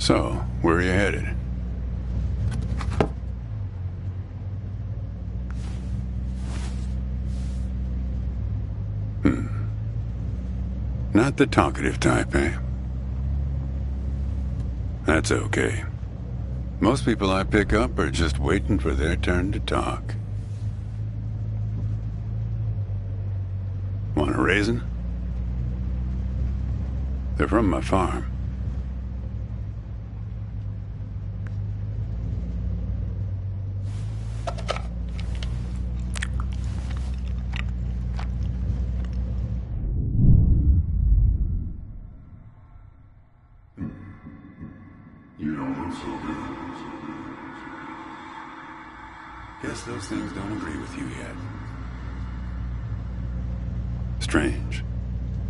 So, where are you headed? Not the talkative type, eh? That's okay. Most people I pick up are just waiting for their turn to talk. Want a raisin? They're from my farm. You don't look so good. Guess those things don't agree with you yet. Strange.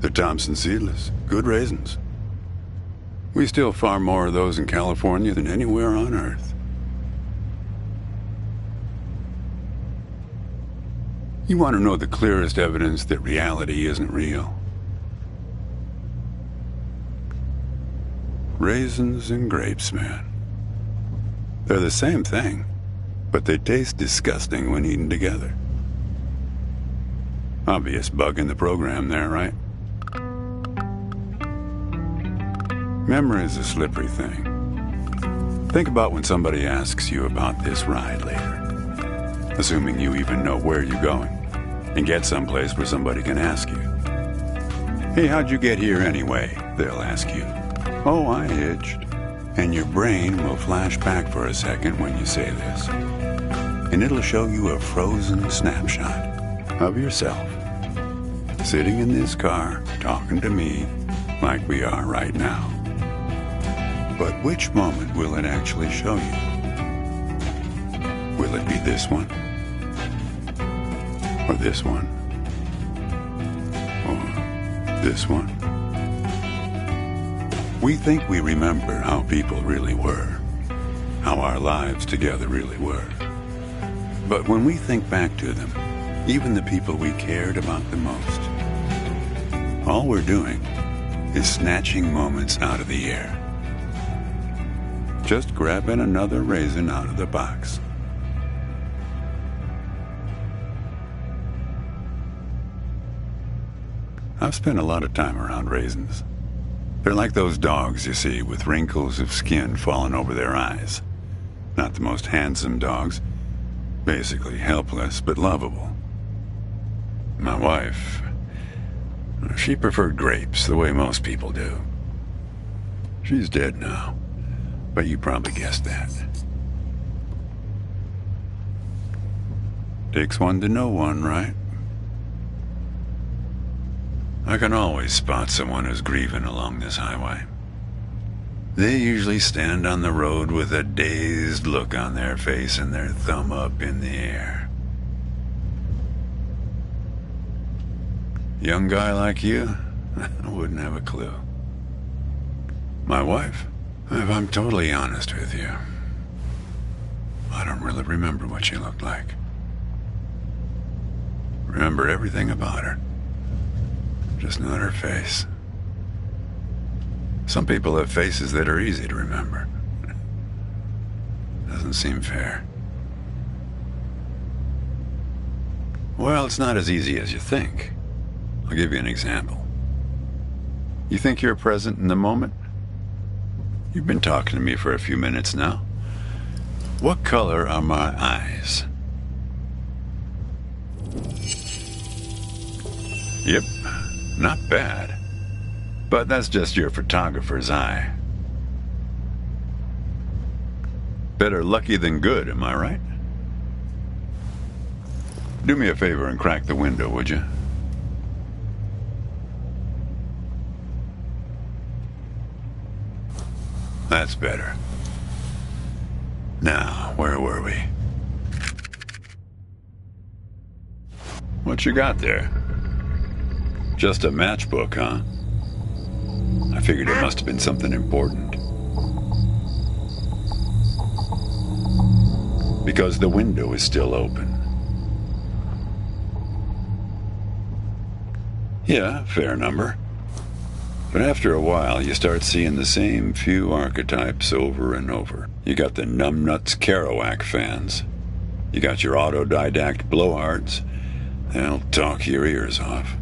They're Thompson seedless. Good raisins. We still farm more of those in California than anywhere on Earth. You want to know the clearest evidence that reality isn't real? Raisins and grapes, man. They're the same thing, but they taste disgusting when eaten together. Obvious bug in the program there, right? Memory is a slippery thing. Think about when somebody asks you about this ride later, assuming you even know where you're going, and get someplace where somebody can ask you. Hey, how'd you get here anyway? They'll ask you. Oh, I hitched. And your brain will flash back for a second when you say this. And it'll show you a frozen snapshot of yourself, sitting in this car, talking to me like we are right now. But which moment will it actually show you? Will it be this one? Or this one? Or this one? We think we remember how people really were, how our lives together really were. But when we think back to them, even the people we cared about the most, all we're doing is snatching moments out of the air. Just grabbing another raisin out of the box. I've spent a lot of time around raisins. They're like those dogs you see with wrinkles of skin falling over their eyes. Not the most handsome dogs, basically helpless but lovable. My wife, she preferred grapes the way most people do. She's dead now, but you probably guessed that. Takes one to know one, right? I can always spot someone who's grieving along this highway. They usually stand on the road with a dazed look on their face and their thumb up in the air. Young guy like you, I wouldn't have a clue. My wife, if I'm totally honest with you, I don't really remember what she looked like. Remember everything about her. Just not her face. Some people have faces that are easy to remember. Doesn't seem fair. Well, it's not as easy as you think. I'll give you an example. You think you're present in the moment? You've been talking to me for a few minutes now. What color are my eyes? Yep. Not bad. But that's just your photographer's eye. Better lucky than good, am I right? Do me a favor and crack the window, would you? That's better. Now, where were we? What you got there? Just a matchbook, huh? I figured it must have been something important. Because the window is still open. Yeah, fair number. But after a while, you start seeing the same few archetypes over and over. You got the numbnuts Kerouac fans. You got your autodidact blowhards. They'll talk your ears off.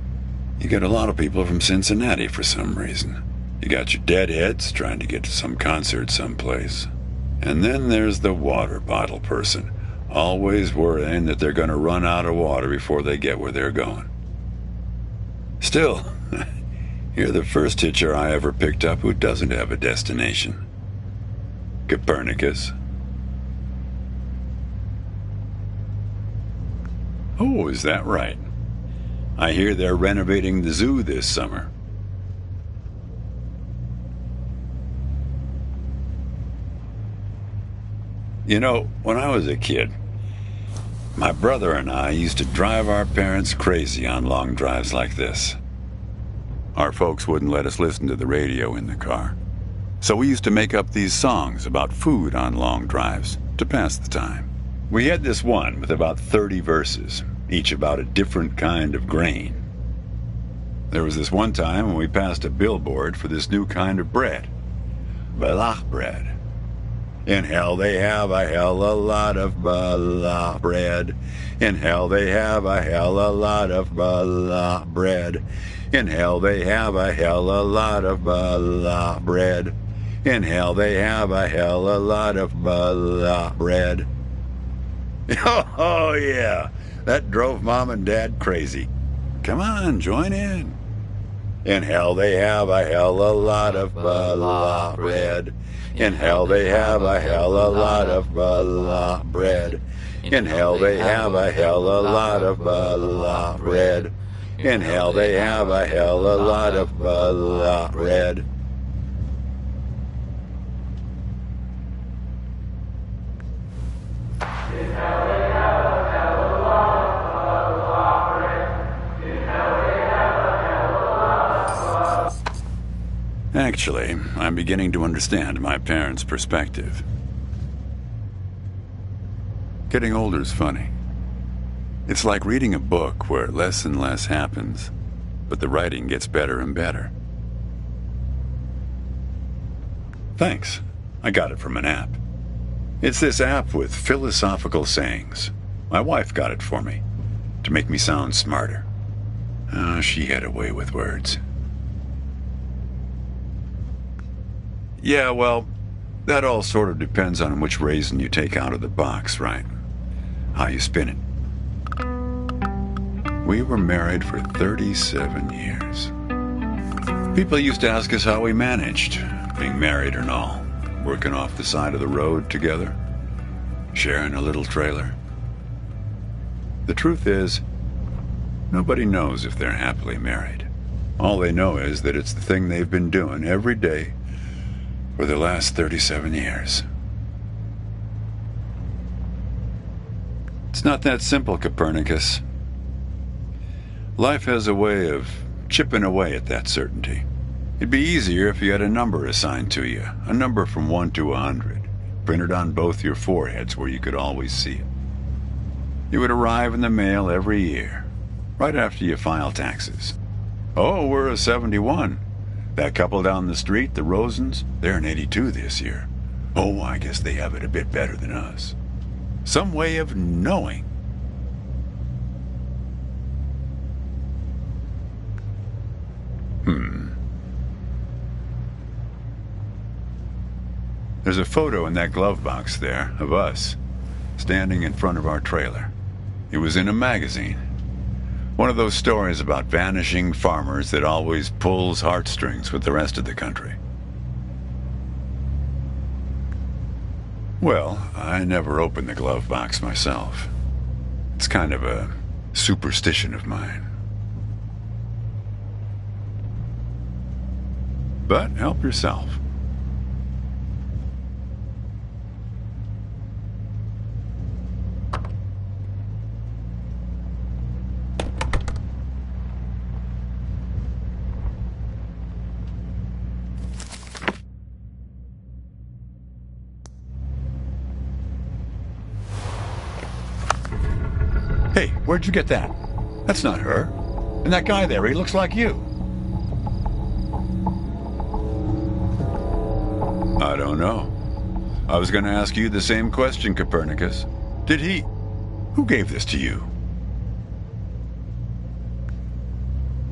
You get a lot of people from Cincinnati for some reason. You got your deadheads trying to get to some concert someplace. And then there's the water bottle person, always worrying that they're going to run out of water before they get where they're going. Still, you're the first hitcher I ever picked up who doesn't have a destination. Copernicus. Oh, is that right? I hear they're renovating the zoo this summer. You know, when I was a kid, my brother and I used to drive our parents crazy on long drives like this. Our folks wouldn't let us listen to the radio in the car. So we used to make up these songs about food on long drives to pass the time. We had this one with about 30 verses, each about a different kind of grain. There was this one time when we passed a billboard for this new kind of bread, balach bread. In hell they have a hell a lot of balach bread. In hell they have a hell a lot of balach bread. In hell they have a hell a lot of balach bread. In hell they have a hell a lot of balach bread. Oh yeah, that drove Mom and Dad crazy. Come on, join in. In hell they have a hell a lot of balach bread. In hell they have a hell a lot of balach bread. In hell they have a hell a lot of balach bread. In hell they have a hell a lot of balach bread. Actually, I'm beginning to understand my parents' perspective. Getting older's funny. It's like reading a book where less and less happens, but the writing gets better and better. Thanks. I got it from an app. It's this app with philosophical sayings. My wife got it for me, to make me sound smarter. Oh, she had a way with words. Yeah, well, that all sort of depends on which raisin you take out of the box, right? How you spin it. We were married for 37 years. People used to ask us how we managed, being married and all, working off the side of the road together, sharing a little trailer. The truth is, nobody knows if they're happily married. All they know is that it's the thing they've been doing every day for the last 37 years. It's not that simple, Copernicus. Life has a way of chipping away at that certainty. It'd be easier if you had a number assigned to you, a number from 1 to 100, printed on both your foreheads where you could always see it. It would arrive in the mail every year, right after you file taxes. Oh, we're a 71. That couple down the street, the Rosens, they're an 82 this year. Oh, I guess they have it a bit better than us. Some way of knowing. There's a photo in that glove box there of us, standing in front of our trailer. It was in a magazine. One of those stories about vanishing farmers that always pulls heartstrings with the rest of the country. Well, I never opened the glove box myself. It's kind of a superstition of mine. But help yourself. Hey, where'd you get that? That's not her. And that guy there, he looks like you. I don't know. I was going to ask you the same question, Copernicus. Who gave this to you?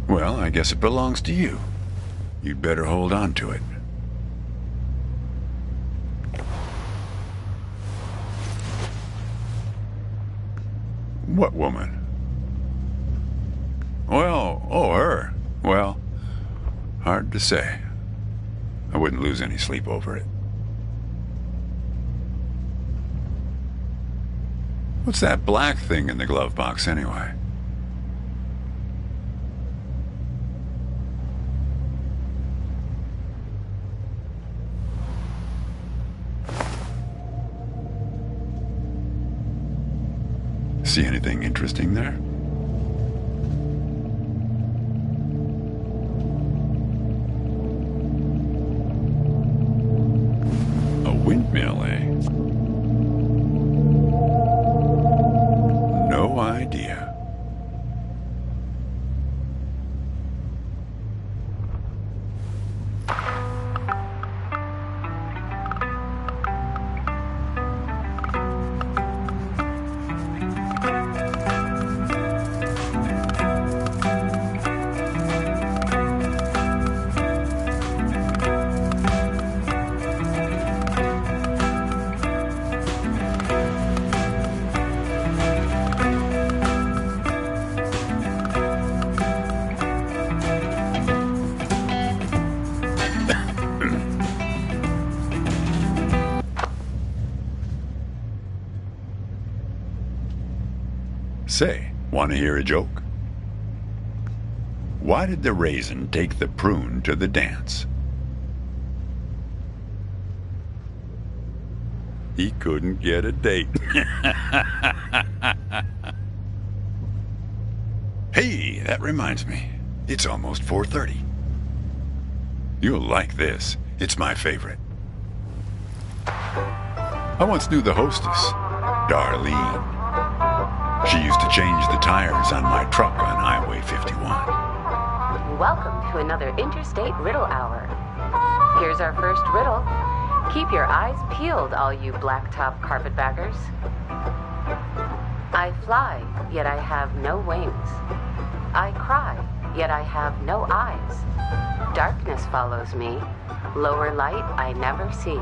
Well, I guess it belongs to you. You'd better hold on to it. What woman? Well, her. Well, hard to say. I wouldn't lose any sleep over it. What's that black thing in the glove box, anyway? See anything interesting there? A windmill, eh? No idea. Say, want to hear a joke? Why did the raisin take the prune to the dance? He couldn't get a date. Hey, that reminds me. It's almost 4:30. You'll like this. It's my favorite. I once knew the hostess, Darlene. She used to change the tires on my truck on Highway 51. Welcome to another Interstate Riddle Hour. Here's our first riddle. Keep your eyes peeled, all you blacktop carpetbaggers. I fly, yet I have no wings. I cry, yet I have no eyes. Darkness follows me. Lower light I never see.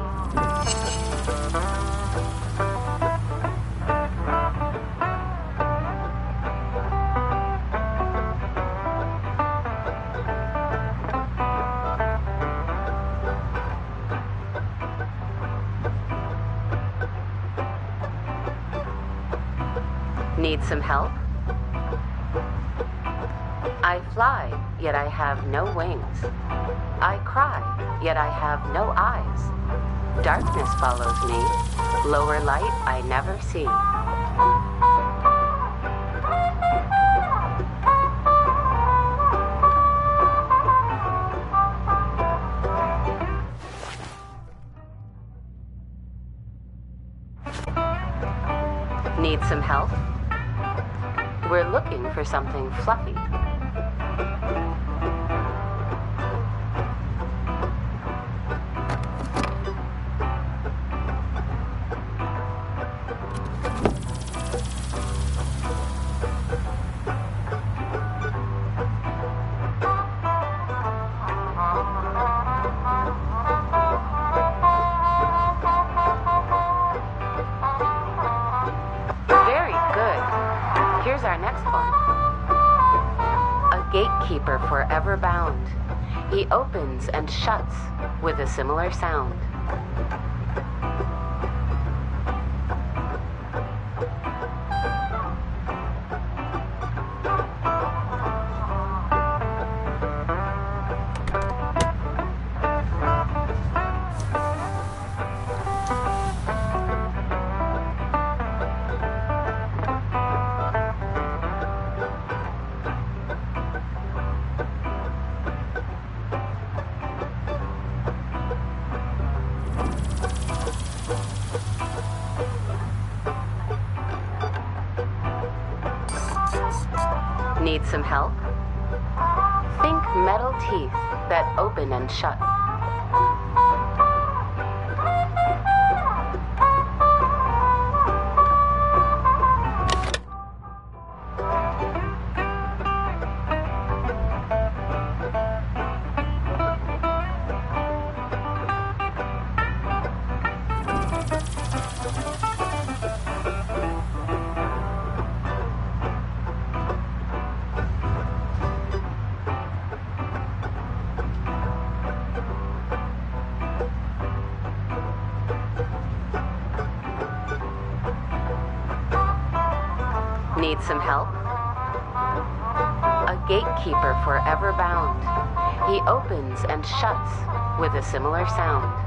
Need some help? I fly, yet I have no wings. I cry, yet I have no eyes. Darkness follows me. Lower light I never see. Need some help? We're looking for something fluffy. Here's our next one. A gatekeeper forever bound. He opens and shuts with a similar sound. Need some help? Think metal teeth that open and shut. Need some help? A gatekeeper forever bound. He opens and shuts with a similar sound.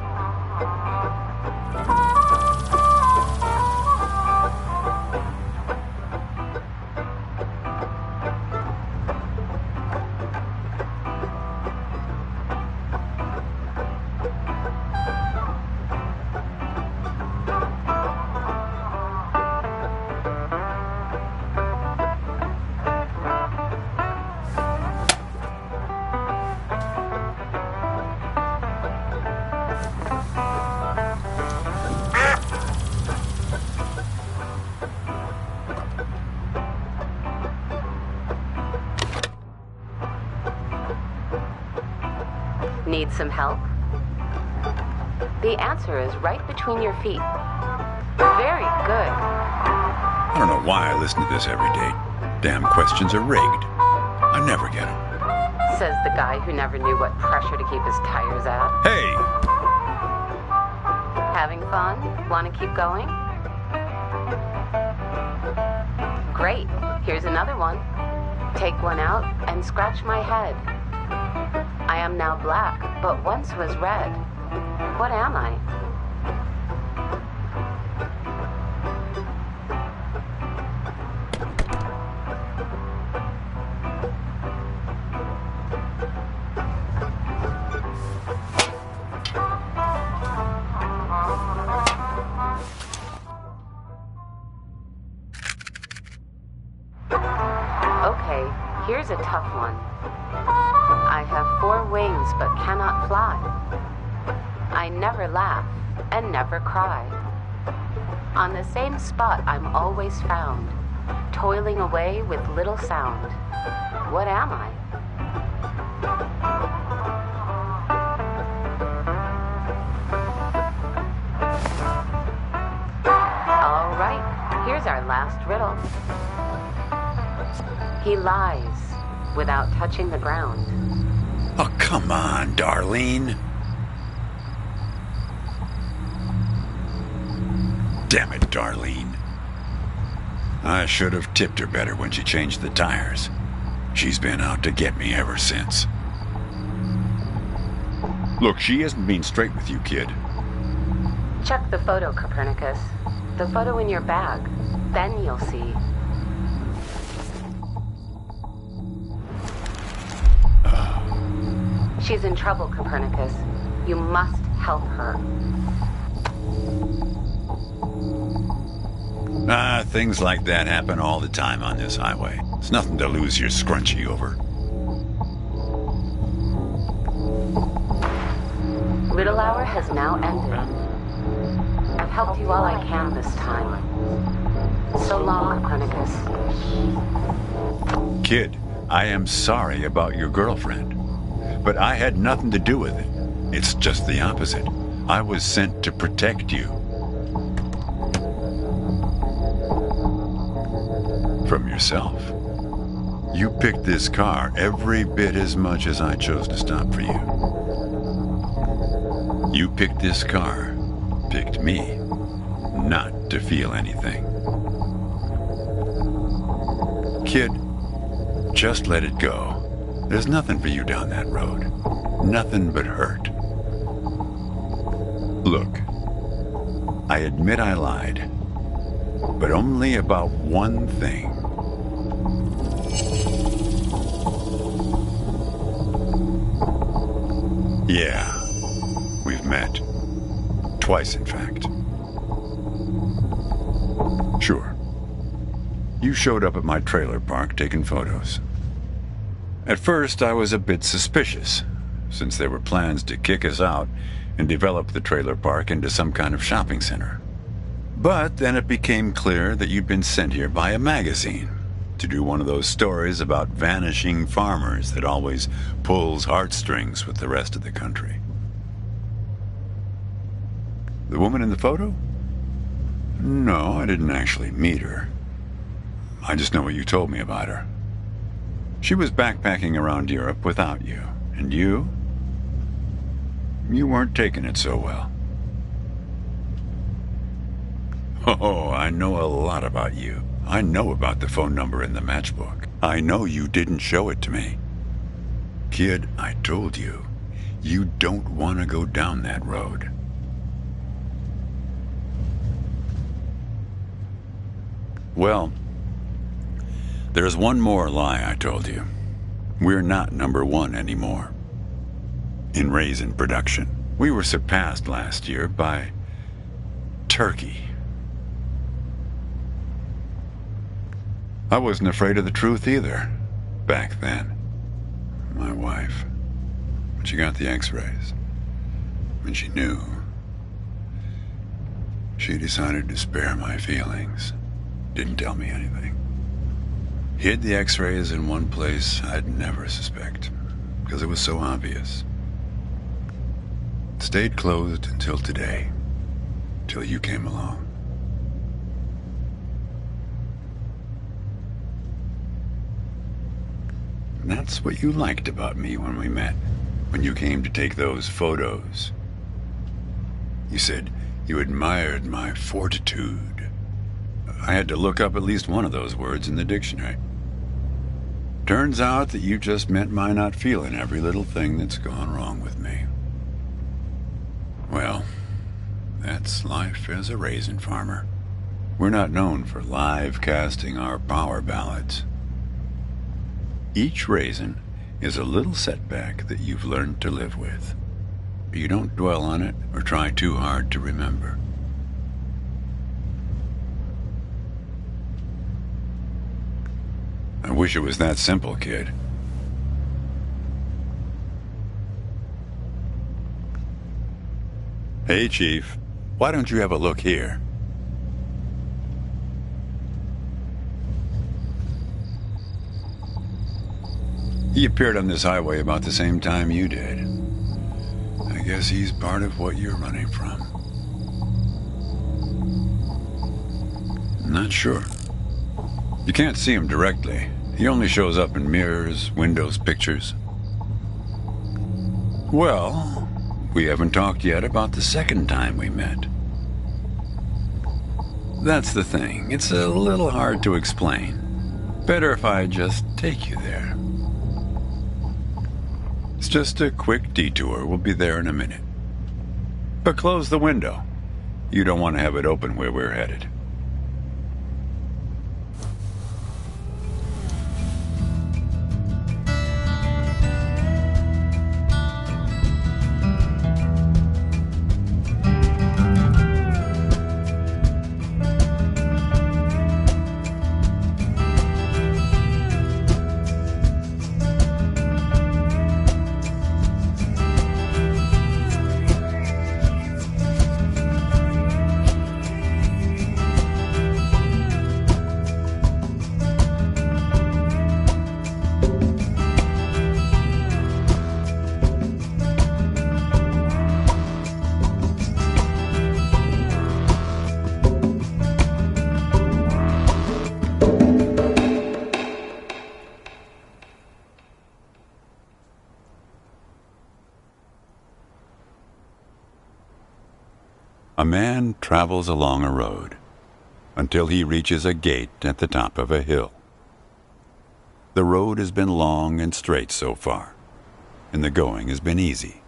Need some help? The answer is right between your feet. Very good. I don't know why I listen to this every day. Damn questions are rigged. I never get them. Says the guy who never knew what pressure to keep his tires at. Hey! Having fun? Want to keep going? Great. Here's another one. Take one out and scratch my head. I am now black, but once was red. What am I? Okay, here's a tough one. I have 4 wings but cannot fly. I never laugh and never cry. On the same spot I'm always found, toiling away with little sound. What am I? All right, here's our last riddle. He lies without touching the ground. Oh, come on, Darlene. Damn it, Darlene. I should have tipped her better when she changed the tires. She's been out to get me ever since. Look, she isn't being straight with you, kid. Check the photo, Copernicus. The photo in your bag. Then you'll see. She's in trouble, Copernicus. You must help her. Things like that happen all the time on this highway. It's nothing to lose your scrunchie over. Riddle hour has now ended. I've helped you all I can this time. So long, Copernicus. Kid, I am sorry about your girlfriend. But I had nothing to do with it. It's just the opposite. I was sent to protect you. From yourself. You picked this car every bit as much as I chose to stop for you. You picked this car, picked me, not to feel anything. Kid, just let it go. There's nothing for you down that road. Nothing but hurt. Look, I admit I lied, but only about one thing. Yeah, we've met. Twice, in fact. Sure. You showed up at my trailer park taking photos. At first, I was a bit suspicious, since there were plans to kick us out and develop the trailer park into some kind of shopping center. But then it became clear that you'd been sent here by a magazine to do one of those stories about vanishing farmers that always pulls heartstrings with the rest of the country. The woman in the photo? No, I didn't actually meet her. I just know what you told me about her. She was backpacking around Europe without you. And you? You weren't taking it so well. Oh, I know a lot about you. I know about the phone number in the matchbook. I know you didn't show it to me. Kid, I told you, you don't want to go down that road. Well, there's one more lie I told you. We're not number one anymore. In raisin production, we were surpassed last year by turkey. I wasn't afraid of the truth either, back then. My wife, when she got the x-rays, when she knew, she decided to spare my feelings. Didn't tell me anything. Hid the x-rays in one place I'd never suspect, because it was so obvious. Stayed closed until today, till you came along. That's what you liked about me when we met, when you came to take those photos. You said you admired my fortitude. I had to look up at least one of those words in the dictionary. Turns out that you just meant my not feeling every little thing that's gone wrong with me. Well, that's life as a raisin farmer. We're not known for live casting our power ballads. Each raisin is a little setback that you've learned to live with. You don't dwell on it or try too hard to remember. I wish it was that simple, kid. Hey, Chief, why don't you have a look here? He appeared on this highway about the same time you did. I guess he's part of what you're running from. Not sure. You can't see him directly. He only shows up in mirrors, windows, pictures. Well, we haven't talked yet about the second time we met. That's the thing. It's a little hard to explain. Better if I just take you there. It's just a quick detour. We'll be there in a minute. But close the window. You don't want to have it open where we're headed. A man travels along a road until he reaches a gate at the top of a hill. The road has been long and straight so far, and the going has been easy.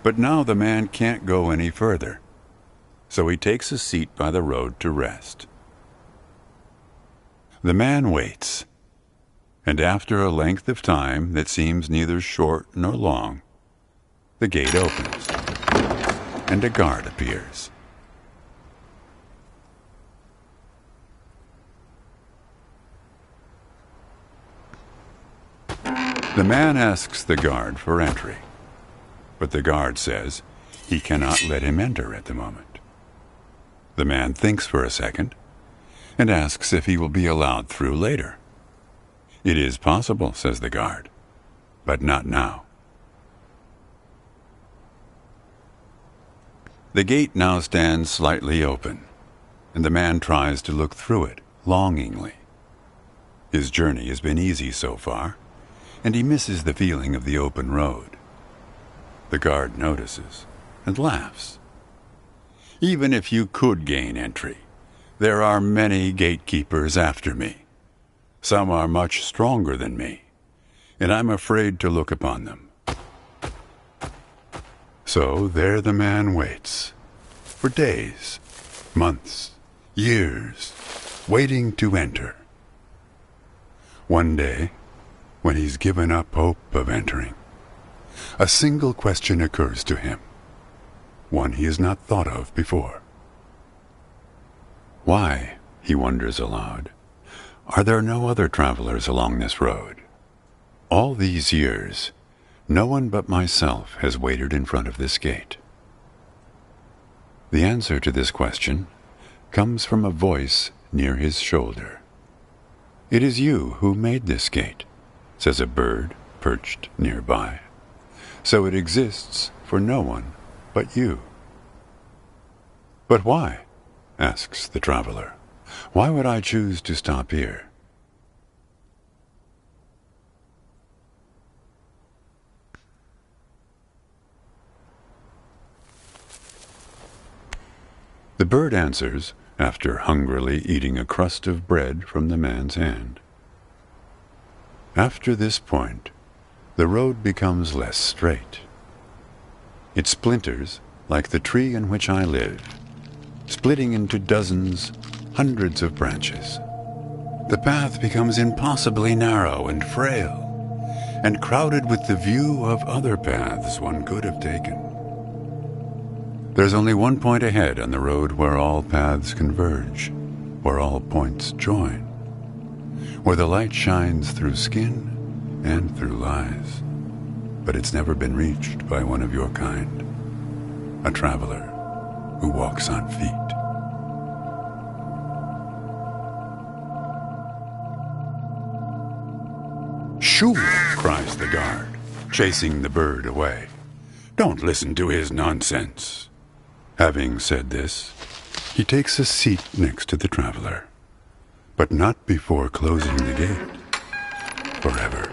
But now the man can't go any further, so he takes a seat by the road to rest. The man waits, and after a length of time that seems neither short nor long, the gate opens, and a guard appears. The man asks the guard for entry, but the guard says he cannot let him enter at the moment. The man thinks for a second and asks if he will be allowed through later. It is possible, says the guard, but not now. The gate now stands slightly open, and the man tries to look through it longingly. His journey has been easy so far, and he misses the feeling of the open road. The guard notices and laughs. Even if you could gain entry, there are many gatekeepers after me. Some are much stronger than me, and I'm afraid to look upon them. So there the man waits, for days, months, years, waiting to enter. One day, when he's given up hope of entering, a single question occurs to him, one he has not thought of before. Why, he wonders aloud, are there no other travelers along this road? All these years, no one but myself has waited in front of this gate. The answer to this question comes from a voice near his shoulder. It is you who made this gate, says a bird perched nearby. So it exists for no one but you. But why? Asks the traveler. Why would I choose to stop here? The bird answers after hungrily eating a crust of bread from the man's hand. After this point, the road becomes less straight. It splinters like the tree in which I live, splitting into dozens, hundreds of branches. The path becomes impossibly narrow and frail, and crowded with the view of other paths one could have taken. There's only one point ahead on the road where all paths converge, where all points join, where the light shines through skin and through lies. But it's never been reached by one of your kind, a traveler who walks on feet. Shoo! Cries the guard, chasing the bird away. Don't listen to his nonsense. Having said this, he takes a seat next to the traveler, but not before closing the gate forever.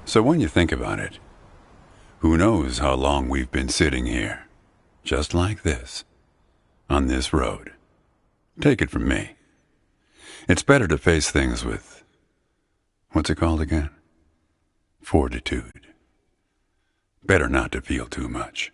So when you think about it, who knows how long we've been sitting here, just like this, on this road. Take it from me. It's better to face things with, what's it called again? Fortitude. Better not to feel too much.